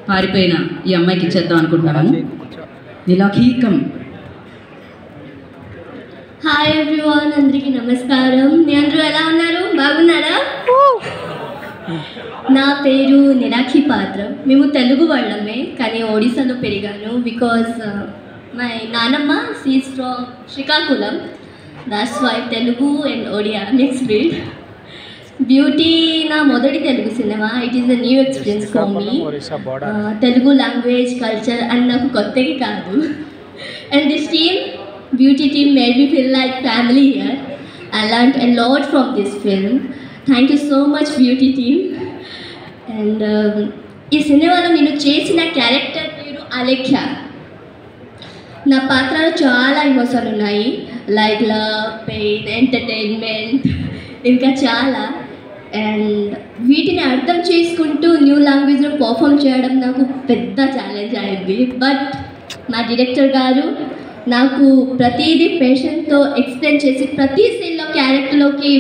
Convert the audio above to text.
పారిపోయిన ఈ అమ్మాయికి ఇచ్చేద్దాం అనుకుంటున్నాను. నిలాఖీకం. హాయ్ ఎవ్రీవన్, అందరికీ నమస్కారం. మీ అందరూ ఎలా ఉన్నారు? బాగున్నారా? నా పేరు నిలాఖీ పాత్ర. మేము తెలుగు వాళ్ళమే, కానీ ఒడిశాలో పెరిగాను. బికాజ్ మై నానమ్మ she's from Srikakulam. That's why Telugu and Odia mix breed. Beauty నా మొదటి తెలుగు సినిమా. It is a new experience for me. Telugu language culture అని నాకు కొత్తగా కాదు. And this team, beauty team, made me feel like family here. I learned a lot from this film. Thank you so much, beauty team. And ఈ సినిమాలో నేను చేసిన character పేరు అలేఖ్య. నా పాత్రలో చాలా ఎమోషన్లు ఉన్నాయి, లైక్ లవ్, పెయిన్, ఎంటర్టైన్మెంట్, ఇంకా చాలా. అండ్ వీటిని అర్థం చేసుకుంటూ న్యూ లాంగ్వేజ్లో పర్ఫామ్ చేయడం నాకు పెద్ద ఛాలెంజ్ అయింది. బట్ మా డైరెక్టర్ గారు నాకు ప్రతిదీ పేషెంట్తో ఎక్స్ప్లెయిన్ చేసి ప్రతి సీన్లో క్యారెక్టర్లోకి